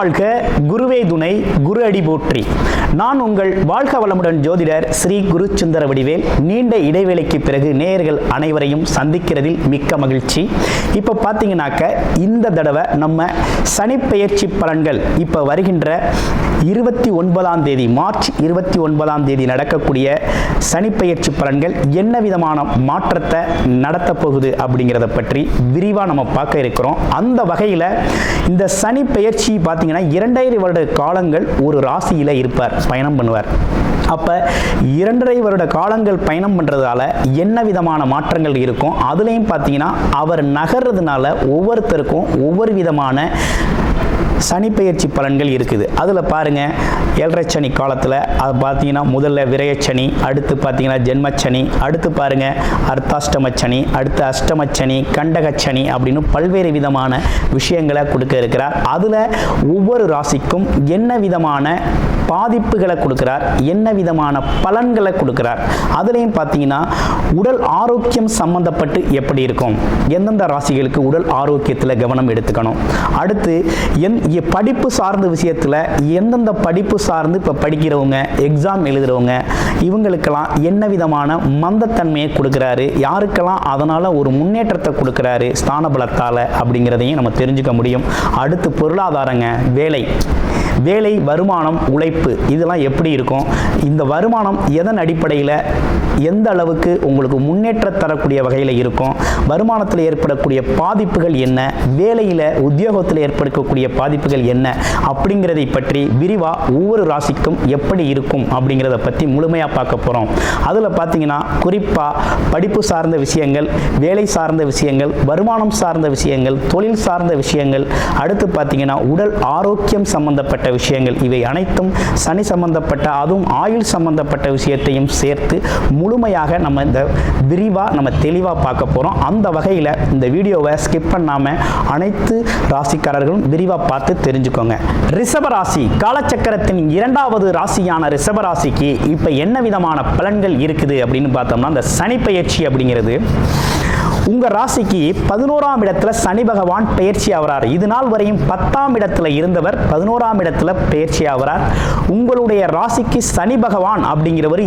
வாழ்க, குருவே துணை, குரு அடி போற்றி. நான் உங்கள் வாழ்க வளமுடன் ஜோதிடர் ஸ்ரீ குரு சுந்தர வடிவேல். நீண்ட இடைவேளைக்கு பிறகு நேயர்கள் அனைவரையும் சந்திக்கிறதில் மிக்க மகிழ்ச்சி. இப்போ பார்த்தீங்கன்னாக்க இந்த தடவை நம்ம சனிப்பெயர்ச்சி பலன்கள் இப்போ வருகின்ற 29ஆம் தேதி மார்ச் 29ஆம் தேதி நடக்கக்கூடிய சனிப்பெயர்ச்சி பலன்கள் என்ன விதமான மாற்றத்தை நடத்த போகுது அப்படிங்கிறத பற்றி விரிவாக நம்ம பார்க்க இருக்கிறோம். அந்த வகையில் இந்த சனி பெயர்ச்சி பார்த்தீங்கன்னா 2.5 வருட காலங்கள் ஒரு ராசியில் இருப்பார், பயணம் பண்ணுவார். அப்போ 2.5 வருட காலங்கள் பயணம் பண்ணுறதால என்ன விதமான மாற்றங்கள் இருக்கும், அதுலேயும் பார்த்தீங்கன்னா அவர் நகர்றதுனால ஒவ்வொருத்தருக்கும் ஒவ்வொரு விதமான சனிப்பெயர்ச்சி பலன்கள் இருக்குது. அதில் பாருங்கள், 7.5 சனி காலத்தில் அது பார்த்தீங்கன்னா முதல்ல விரயச்சனி, அடுத்து பார்த்தீங்கன்னா ஜென்மச்சனி, அடுத்து பாருங்கள் அர்த்தாஷ்டமச்சனி, அடுத்து அஷ்டமச்சனி, கண்டகச்சனி அப்படின்னு பல்வேறு விதமான விஷயங்களை கொடுக்க இருக்கிறார். அதில் ஒவ்வொரு ராசிக்கும் என்ன விதமான பாதிப்புகளை கொடுக்கிறார், என்ன விதமான பலன்களை கொடுக்கிறார். அதுலேயும் பார்த்தீங்கன்னா உடல் ஆரோக்கியம் சம்பந்தப்பட்டு எப்படி இருக்கும், எந்தெந்த ராசிகளுக்கு உடல் ஆரோக்கியத்தில் கவனம் எடுத்துக்கணும், அடுத்து படிப்பு சார்ந்த விஷயத்தில் எந்தெந்த படிப்பு சார்ந்து இப்போ படிக்கிறவங்க, எக்ஸாம் எழுதுகிறவங்க, இவங்களுக்கெல்லாம் என்ன விதமான மந்தத்தன்மையை கொடுக்குறாரு, யாருக்கெல்லாம் அதனால் ஒரு முன்னேற்றத்தை கொடுக்குறாரு ஸ்தான பலத்தால் அப்படிங்கிறதையும் நம்ம தெரிஞ்சுக்க முடியும். அடுத்து பொருளாதாரங்க, வேலை, வருமானம், உழைப்பு, இதெல்லாம் எப்படி இருக்கும், இந்த வருமானம் எதன் அடிப்படையில் எந்த அளவுக்கு உங்களுக்கு முன்னேற்றம் தரக்கூடிய வகையில் இருக்கும், வருமானத்தில் ஏற்படக்கூடிய பாதிப்புகள் என்ன, வேலையில் உத்தியோகத்தில் ஏற்படக்கூடிய பாதிப்புகள் என்ன அப்படிங்கிறதை பற்றி விரிவாக ஒவ்வொரு ராசிக்கும் எப்படி இருக்கும் அப்படிங்கிறத பற்றி முழுமையாக பார்க்க போகிறோம். அதில் பார்த்தீங்கன்னா குறிப்பாக படிப்பு சார்ந்த விஷயங்கள், வேலை சார்ந்த விஷயங்கள், வருமானம் சார்ந்த விஷயங்கள், தொழில் சார்ந்த விஷயங்கள், அடுத்து பார்த்தீங்கன்னா உடல் ஆரோக்கியம் சம்பந்தப்பட்ட விஷயங்கள், இவை அனைத்தும் சனி சம்பந்தப்பட்ட, அதுவும் ஆயுள் சம்பந்தப்பட்ட விஷயத்தையும் சேர்த்து முழுமையாக நம்ம இந்த விரிவாக தெளிவாக பார்க்க போகிறோம். அந்த வகையில் இந்த வீடியோவை ஸ்கிப் பண்ணாமல் அனைத்து ராசிக்காரர்களும் விரிவாக பார்த்து தெரிஞ்சுக்கோங்க. ரிஷபராசி காலச்சக்கரத்தின் 2வது ராசியான ரிஷபராசிக்கு இப்போ என்ன விதமான பலன்கள் இருக்குது அப்படின்னு பார்த்தோம்னா, இந்த சனி பெயர்ச்சி அப்படிங்கிறது உங்க ராசிக்கு 11ஆம் இடத்துல சனி பகவான் பெயர்ச்சி ஆகிறார். இது நாள் வரையும் 10ஆம் இடத்துல இருந்தவர் 11ஆம் இடத்துல பெயர்ச்சி ஆகிறார். உங்களுடைய ராசிக்கு சனி பகவான் அப்படிங்கிறவர்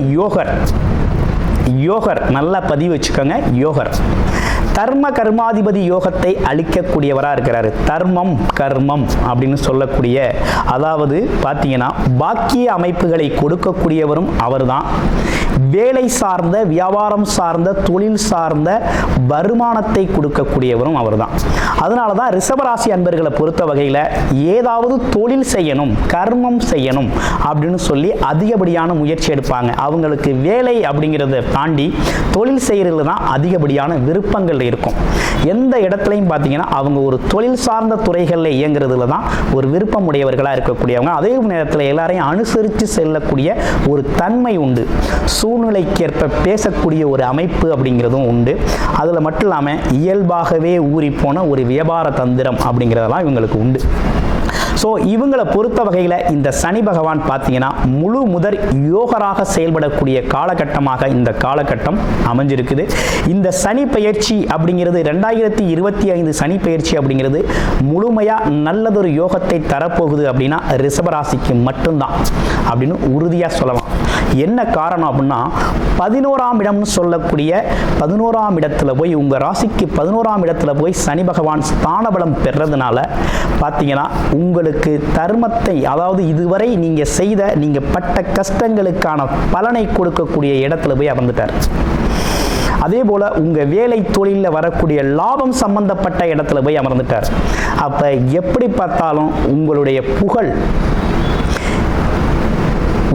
யோகர் நல்லா பதிவு வச்சுக்கோங்க. யோகர் தர்ம கர்மாதிபதி யோகத்தை அளிக்கக்கூடியவராக இருக்கிறாரு. தர்மம் கர்மம் அப்படின்னு சொல்லக்கூடிய, அதாவது பார்த்தீங்கன்னா பாக்கிய அமைப்புகளை கொடுக்கக்கூடியவரும் அவர் தான். வேலை சார்ந்த, வியாபாரம் சார்ந்த, தொழில் சார்ந்த வருமானத்தை கொடுக்கக்கூடியவரும் அவர் தான். அதனால தான் ரிஷபராசி அன்பர்களை பொறுத்த வகையில் ஏதாவது தொழில் செய்யணும், கர்மம் செய்யணும் அப்படின்னு சொல்லி அதிகப்படியான முயற்சி எடுப்பாங்க. அவங்களுக்கு வேலை அப்படிங்கிறத தாண்டி தொழில் செய்கிறதுல தான் அதிகப்படியான விருப்பங்கள் இருக்கும். எந்த இடத்துலையும் பார்த்தீங்கன்னா அவங்க ஒரு தொழில் சார்ந்த துறைகளில் இயங்குறதுல தான் ஒரு விருப்பம் உடையவர்களாக இருக்கக்கூடியவங்க. அதே நேரத்தில் எல்லாரையும் அனுசரித்து செல்லக்கூடிய ஒரு தன்மை உண்டு. சூழ்நிலைக்கேற்ப பேசக்கூடிய ஒரு அமைப்பு அப்படிங்கிறதும் உண்டு. அதில் மட்டும் இல்லாமல் இயல்பாகவே ஊறிப்போன ஒரு வியாபார தந்திரம் அப்படிங்கிறதெல்லாம் இவங்களுக்கு உண்டு. ஸோ இவங்களை பொறுத்த வகையில் இந்த சனி பகவான் பார்த்தீங்கன்னா முழு முதற் யோகராக செயல்படக்கூடிய காலகட்டமாக இந்த காலகட்டம் அமைஞ்சிருக்குது. இந்த சனி பெயர்ச்சி அப்படிங்கிறது 2025 சனி பெயர்ச்சி அப்படிங்கிறது முழுமையாக நல்லதொரு யோகத்தை தரப்போகுது அப்படின்னா ரிஷபராசிக்கு மட்டும்தான் அப்படின்னு உறுதியாக சொல்லலாம். என்ன காரணம் அப்படின்னா 11ஆம் இடம்னு சொல்லக்கூடிய 11ஆம் இடத்துல போய் உங்கள் ராசிக்கு 11ஆம் இடத்துல போய் சனி பகவான் ஸ்தானபலம் பெறதுனால பார்த்தீங்கன்னா உங்களுக்கு தர்மத்தை, அதாவது இதுவரை நீங்க பட்ட கஷ்டங்களுக்கான பலனை கொடுக்கக்கூடிய இடத்துல போய் அமர்ந்துட்டார். அதே போல உங்க வேலை தொழிலில் வரக்கூடிய லாபம் சம்பந்தப்பட்ட இடத்துல போய் அமர்ந்துட்டார். அப்ப எப்படி பார்த்தாலும் உங்களுடைய புகழ்,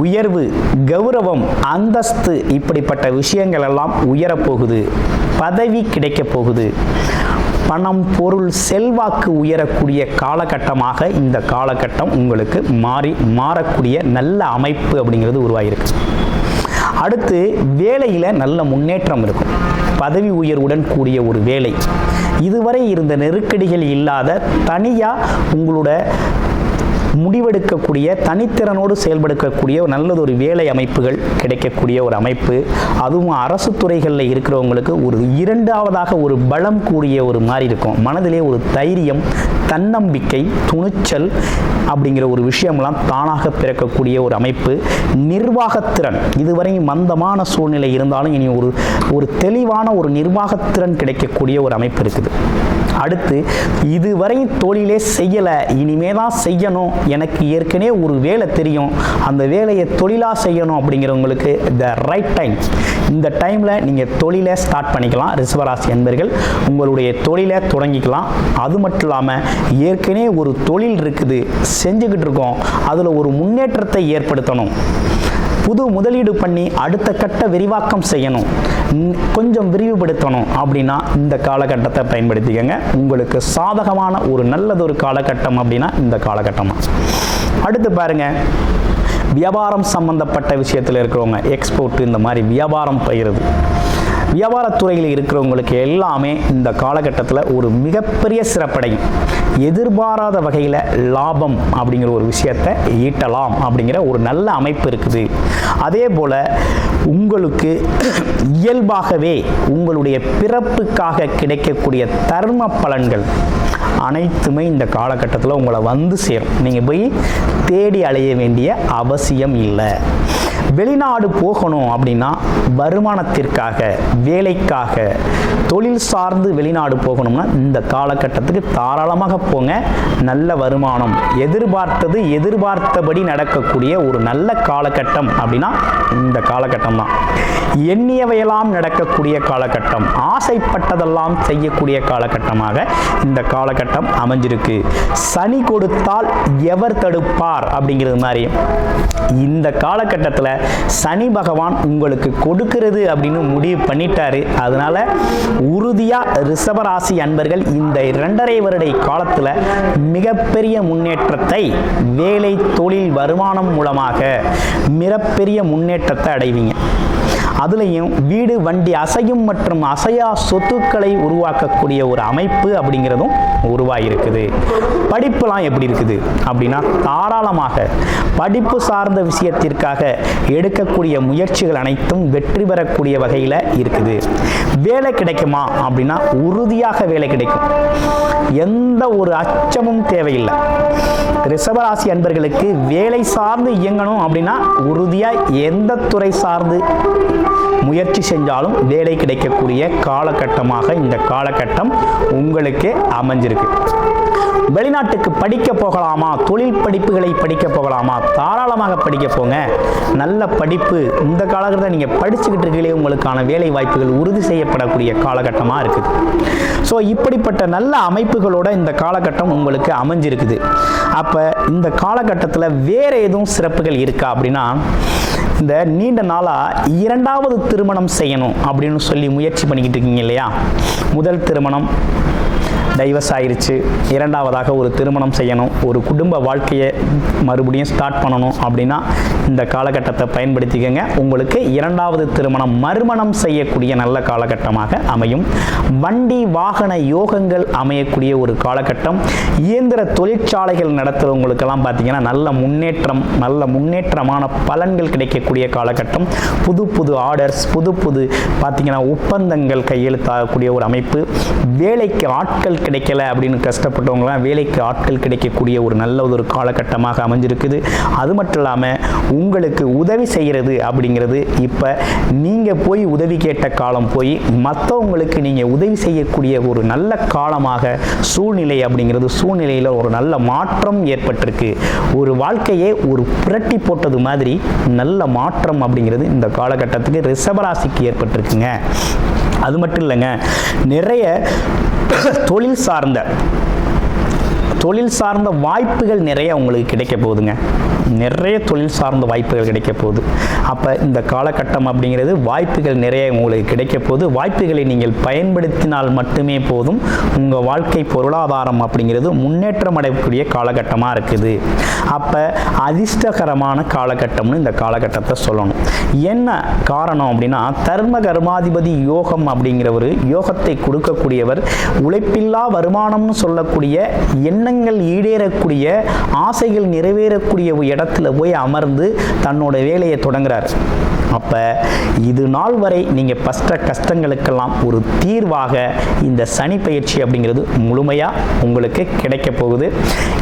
உயர்வு, கௌரவம், அந்தஸ்து இப்படிப்பட்ட விஷயங்கள் எல்லாம் உயரப்போகுது. பதவி கிடைக்க போகுது. பணம், பொருள், செல்வாக்கு உயரக்கூடிய காலகட்டமாக இந்த காலகட்டம் உங்களுக்கு மாறக்கூடிய நல்ல அமைப்பு அப்படிங்கிறது உருவாகிருக்கு. அடுத்து வேலையில் நல்ல முன்னேற்றம் இருக்கும். பதவி உயர்வுடன் கூடிய ஒரு வேலை, இதுவரை இருந்த நெருக்கடிகள் இல்லாத தனியாக உங்களோட முடிவெடுக்கக்கூடிய தனித்திறனோடு செயல்படுத்தக்கூடிய ஒரு நல்லதொரு வேலை அமைப்புகள் கிடைக்கக்கூடிய ஒரு அமைப்பு. அதுவும் அரசு துறைகளில் இருக்கிறவங்களுக்கு ஒரு இரண்டாவதாக ஒரு பலம் கூடிய ஒரு மாதிரி இருக்கும். மனதிலே ஒரு தைரியம், தன்னம்பிக்கை, துணிச்சல் அப்படிங்கிற ஒரு விஷயம்லாம் தானாக பிறக்கக்கூடிய ஒரு அமைப்பு. நிர்வாகத்திறன், இதுவரை மந்தமான சூழ்நிலை இருந்தாலும் இனி ஒரு தெளிவான ஒரு நிர்வாகத்திறன் கிடைக்கக்கூடிய ஒரு அமைப்பு இருக்குது. அடுத்து, இதுவரை தொழிலே செய்யலை, இனிமே தான் செய்யணும், எனக்கு ஏற்கனவே ஒரு வேலை தெரியும், அந்த வேலையை தொழிலாக செய்யணும் அப்படிங்கிறவங்களுக்கு த ரைட் டைம். இந்த டைமில் நீங்கள் தொழிலை ஸ்டார்ட் பண்ணிக்கலாம். ரிஷபராசி அன்பர்கள் உங்களுடைய தொழிலை தொடங்கிக்கலாம். அது மட்டும் இல்லாமல் ஏற்கனவே ஒரு தொழில் இருக்குது, செஞ்சுக்கிட்டு இருக்கோம், அதில் ஒரு முன்னேற்றத்தை ஏற்படுத்தணும், புது முதலீடு பண்ணி அடுத்த கட்ட விரிவாக்கம் செய்யணும், கொஞ்சம் விரிவுபடுத்தணும் அப்படின்னா இந்த காலகட்டத்தை பயன்படுத்திக்கங்க. உங்களுக்கு சாதகமான ஒரு நல்லதொரு காலகட்டம் அப்படின்னா இந்த காலகட்டமா. அடுத்து பாருங்க, வியாபாரம் சம்பந்தப்பட்ட விஷயத்தில் இருக்கிறவங்க, எக்ஸ்போர்ட் இந்த மாதிரி வியாபாரம் பயிறுது, வியாபாரத்துறையில் இருக்கிறவங்களுக்கு எல்லாமே இந்த காலகட்டத்தில் ஒரு மிகப்பெரிய சிறப்படையும். எதிர்பாராத வகையில் லாபம் அப்படிங்கிற ஒரு விஷயத்தை ஈட்டலாம் அப்படிங்கிற ஒரு நல்ல அமைப்பு இருக்குது. அதே போல் உங்களுக்கு இயல்பாகவே உங்களுடைய பிறப்புக்காக கிடைக்கக்கூடிய தர்ம பலன்கள் அனைத்துமே இந்த காலகட்டத்தில் உங்களை வந்து சேரும். நீங்கள் போய் தேடி அலைய வேண்டிய அவசியம் இல்லை. வெளிநாடு போகணும் அப்படின்னா வருமானத்திற்காக, வேலைக்காக, தொழில் சார்ந்து வெளிநாடு போகணும்னா இந்த காலகட்டத்துக்கு தாராளமாக போங்க. நல்ல வருமானம், எதிர்பார்த்தது எதிர்பார்த்தபடி நடக்கக்கூடிய ஒரு நல்ல காலகட்டம் அப்படின்னா இந்த காலகட்டம் தான். எண்ணியவையெல்லாம் நடக்கக்கூடிய காலகட்டம், ஆசைப்பட்டதெல்லாம் செய்யக்கூடிய காலகட்டமாக இந்த காலகட்டம் அமைஞ்சிருக்கு. சனி கொடுத்தால் எவர் தடுப்பார் அப்படிங்கிறது மாதிரி இந்த காலகட்டத்தில் சனி பகவான் உங்களுக்கு கொடுக்கிறது அப்படின்னு முடிவு பண்ணிட்டாரு. அதனால உறுதியா ரிஷபராசி அன்பர்கள் இந்த 2.5 வருட காலத்துல மிகப்பெரிய முன்னேற்றத்தை வேலை, தொழில், வருமானம் மூலமாக மிகப்பெரிய முன்னேற்றத்தை அடைவீங்க. அதுலேயும் வீடு, வண்டி, அசையும் மற்றும் அசையா சொத்துக்களை உருவாக்கக்கூடிய ஒரு அமைப்பு அப்படிங்கிறதும் உருவாகிருக்குது. படிப்புலாம் எப்படி இருக்குது அப்படின்னா தாராளமாக படிப்பு சார்ந்த விஷயத்திற்காக எடுக்கக்கூடிய முயற்சிகள் அனைத்தும் வெற்றி பெறக்கூடிய வகையில் இருக்குது. வேலை கிடைக்குமா அப்படின்னா உறுதியாக வேலை கிடைக்கும். எந்த ஒரு அச்சமும் தேவையில்லை. ரிஷபராசி அன்பர்களுக்கு வேலை சார்ந்து இயங்கணும் அப்படின்னா உறுதியாக எந்த துறை சார்ந்து முயற்சி செஞ்சாலும் வேலை கிடைக்கக்கூடிய காலகட்டமாக இந்த காலகட்டம் உங்களுக்கு அமைஞ்சிருக்கு. வெளிநாட்டுக்கு படிக்க போகலாமா, தொழில் படிப்புகளை படிக்க போகலாமா, தாராளமாக படிக்க போங்க. நல்ல படிப்பு இந்த காலகட்டத்தில் நீங்கள் படிச்சுக்கிட்டு இருக்கீங்களே, உங்களுக்கான வேலை வாய்ப்புகள் உறுதி செய்யப்படக்கூடிய காலகட்டமாக இருக்குது. ஸோ இப்படிப்பட்ட நல்ல அமைப்புகளோட இந்த காலகட்டம் உங்களுக்கு அமைஞ்சிருக்குது. அப்போ இந்த காலகட்டத்தில் வேறு எதுவும் சிறப்புகள் இருக்கா அப்படின்னா, இந்த நீண்ட நாளாக 2வது திருமணம் செய்யணும் அப்படின்னு சொல்லி முயற்சி பண்ணிக்கிட்டு இருக்கீங்க இல்லையா. முதல் திருமணம் டைவர்ஸ் ஆயிடுச்சு, 2வதாக ஒரு திருமணம் செய்யணும், ஒரு குடும்ப வாழ்க்கையை மறுபடியும் ஸ்டார்ட் பண்ணணும் அப்படின்னா இந்த காலகட்டத்தை பயன்படுத்திக்கங்க. உங்களுக்கு 2வது திருமணம், மறுமணம் செய்யக்கூடிய நல்ல காலகட்டமாக அமையும். வண்டி வாகன யோகங்கள் அமையக்கூடிய ஒரு காலகட்டம். இயந்திர தொழிற்சாலைகள் நடத்துகிறவங்களுக்கெல்லாம் பார்த்தீங்கன்னா நல்ல முன்னேற்றம், நல்ல முன்னேற்றமான பலன்கள் கிடைக்கக்கூடிய காலகட்டம். புது புது ஆர்டர்ஸ், புது புது பார்த்தீங்கன்னா ஒப்பந்தங்கள் கையெழுத்தாகக்கூடிய ஒரு அமைப்பு. வேலைக்கு ஆட்கள் கிடைக்கல அப்படின்னு கஷ்டப்பட்டவங்களாம் வேலைக்கு ஆட்கள் கிடைக்கக்கூடிய ஒரு நல்ல ஒரு காலகட்டமாக அமைஞ்சிருக்குது. அது மட்டும் இல்லாமல் உங்களுக்கு உதவி செய்கிறது அப்படிங்கிறது இப்போ நீங்கள் போய் உதவி கேட்ட காலம் போய் மற்றவங்களுக்கு நீங்கள் உதவி செய்யக்கூடிய ஒரு நல்ல காலமாக சூழ்நிலை அப்படிங்கிறது, சூழ்நிலையில் ஒரு நல்ல மாற்றம் ஏற்பட்டிருக்கு. ஒரு வாழ்க்கையே ஒரு புரட்டி போட்டது மாதிரி நல்ல மாற்றம் அப்படிங்கிறது இந்த காலகட்டத்துக்கு ரிஷபராசிக்கு ஏற்பட்டிருக்குங்க. அது மட்டும் இல்லைங்க, நிறைய தொழில் சார்ந்த வாய்ப்புகள் நிறைய உங்களுக்கு கிடைக்க போகுதுங்க. நிறைய தொழில் சார்ந்த வாய்ப்புகள் கிடைக்க போகுது. அப்போ இந்த காலகட்டம் அப்படிங்கிறது வாய்ப்புகள் நிறைய உங்களுக்கு கிடைக்க போகுது. வாய்ப்புகளை நீங்கள் பயன்படுத்தினால் மட்டுமே போதும். உங்கள் வாழ்க்கை பொருளாதாரம் அப்படிங்கிறது முன்னேற்றம் அடையக்கூடிய காலகட்டமாக இருக்குது. அப்போ அதிர்ஷ்டகரமான காலகட்டம்னு இந்த காலகட்டத்தை சொல்லணும். என்ன காரணம் அப்படின்னா, தர்ம கர்மாதிபதி யோகம் அப்படிங்கிற ஒரு யோகத்தை கொடுக்கக்கூடியவர், உழைப்பில்லா வருமானம்னு சொல்லக்கூடிய எண்ணங்கள் எண்ணங்கள் ஈடேறக்கூடிய, ஆசைகள் நிறைவேறக்கூடிய இடத்துல போய் அமர்ந்து தன்னோட வேலையை தொடங்குறார். அப்போ இது நாள் வரை நீங்கள் பட்ட கஷ்டங்களுக்கெல்லாம் ஒரு தீர்வாக இந்த சனி பயிற்சி அப்படிங்கிறது முழுமையாக உங்களுக்கு கிடைக்க போகுது.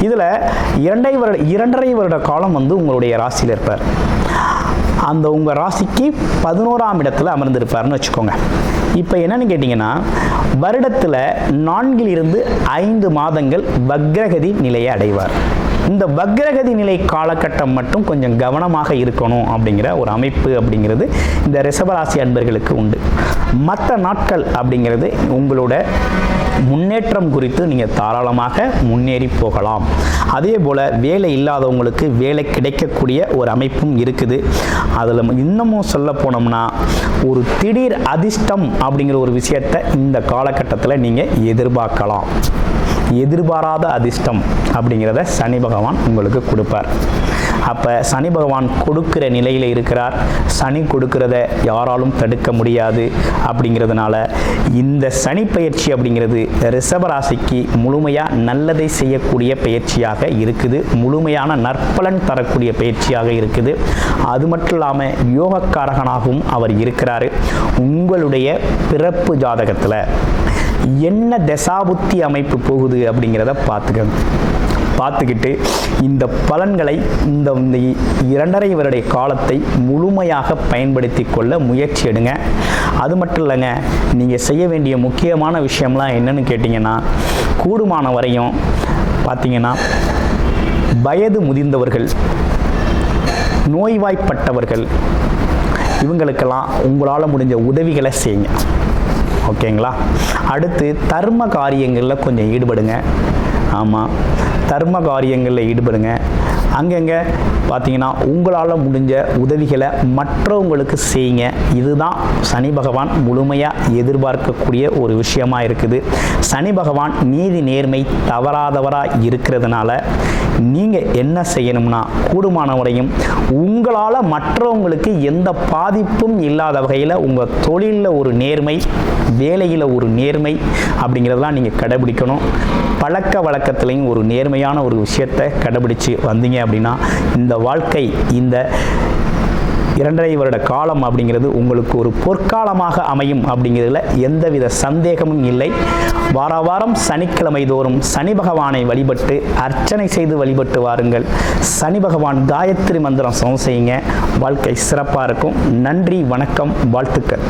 இதில் 2.5 வருட காலம் உங்களுடைய ராசியில் இருப்பார். அந்த உங்கள் ராசிக்கு 11ஆம் இடத்துல அமர்ந்திருப்பார்னு வச்சுக்கோங்க. இப்போ என்னன்னு கேட்டிங்கன்னா, வருடத்தில் 4-5 மாதங்கள் வக்ரகதி நிலையை அடைவார். இந்த வக்ரகதி நிலை காலகட்டம் மட்டும் கொஞ்சம் கவனமாக இருக்கணும் அப்படிங்கிற ஒரு அமைப்பு அப்படிங்கிறது இந்த ரிஷபராசி அன்பர்களுக்கு உண்டு. மற்ற நாட்கள் அப்படிங்கிறது உங்களோட முன்னேற்றம் குறித்து நீங்கள் தாராளமாக முன்னேறி போகலாம். அதே போல் வேலை இல்லாதவங்களுக்கு வேலை கிடைக்கக்கூடிய ஒரு அமைப்பும் இருக்குது. அதில் இன்னமும் சொல்ல போனோம்னா, ஒரு திடீர் அதிர்ஷ்டம் அப்படிங்கிற ஒரு விஷயத்தை இந்த காலகட்டத்தில் நீங்கள் எதிர்பார்க்கலாம். எதிர்பாராத அதிர்ஷ்டம் அப்படிங்கிறத சனி பகவான் உங்களுக்கு கொடுப்பார். அப்போ சனி பகவான் கொடுக்கிற நிலையில் இருக்கிறார். சனி கொடுக்கிறத யாராலும் தடுக்க முடியாது. அப்படிங்கிறதுனால இந்த சனி பயிற்சி அப்படிங்கிறது ரிஷபராசிக்கு முழுமையாக நல்லதை செய்யக்கூடிய பயிற்சியாக இருக்குது. முழுமையான நற்பலன் தரக்கூடிய பயிற்சியாக இருக்குது. அது மட்டும் இல்லாமல் யோகக்காரகனாகவும் அவர் இருக்கிறார். உங்களுடைய பிறப்பு ஜாதகத்தில் என்ன தசாபுத்தி அமைப்பு போகுது அப்படிங்கிறத பார்த்துக்கிட்டு இந்த பலன்களை இந்த 2.5 வருட காலத்தை முழுமையாக பயன்படுத்தி கொள்ள முயற்சி எடுங்க. அது மட்டும் இல்லைங்க, நீங்கள் செய்ய வேண்டிய முக்கியமான விஷயம்லாம் என்னன்னு கேட்டிங்கன்னா, கூடுமான வரையும் பார்த்தீங்கன்னா வயது முதிர்ந்தவர்கள், நோய்வாய்ப்பட்டவர்கள், இவங்களுக்கெல்லாம் உங்களால் முடிஞ்ச உதவிகளை செய்யுங்க. ஓகேங்களா? அடுத்து தர்ம காரியங்களில் கொஞ்சம் ஈடுபடுங்க. ஆமாம், தர்ம காரியங்களில் ஈடுபடுங்க. அங்கங்கே பார்த்தீங்கன்னா உங்களால் முடிஞ்ச உதவிகளை மற்றவங்களுக்கு செய்யுங்க. இதுதான் சனி பகவான் முழுமையாக எதிர்பார்க்கக்கூடிய ஒரு விஷயமாக இருக்குது. சனி பகவான் நீதி நேர்மை தவறாதவராக இருக்கிறதுனால நீங்கள் என்ன செய்யணும்னா, கூடுமான வரையும் உங்களால் மற்றவங்களுக்கு எந்த பாதிப்பும் இல்லாத வகையில் உங்கள் தொழிலில் ஒரு நேர்மை, வேலையில் ஒரு நேர்மை அப்படிங்கிறதெல்லாம் நீங்கள் கடைபிடிக்கணும். பழக்க வழக்கத்துலேயும் ஒரு நேர்மையான ஒரு விஷயத்தை கடைபிடிச்சு வந்தீங்க அப்படின்னா இந்த வாழ்க்கை, இந்த 2.5 வருட காலம் அப்படிங்கிறது உங்களுக்கு ஒரு பொற்காலமாக அமையும் அப்படிங்கிறதுல எந்தவித சந்தேகமும் இல்லை. வாரம் சனிக்கிழமை தோறும் சனி பகவானை வழிபட்டு அர்ச்சனை செய்து வழிபட்டு வாருங்கள். சனி பகவான் காயத்ரி மந்திரம் சமம் செய்யுங்க. வாழ்க்கை சிறப்பாக இருக்கும். நன்றி, வணக்கம், வாழ்த்துக்கள்.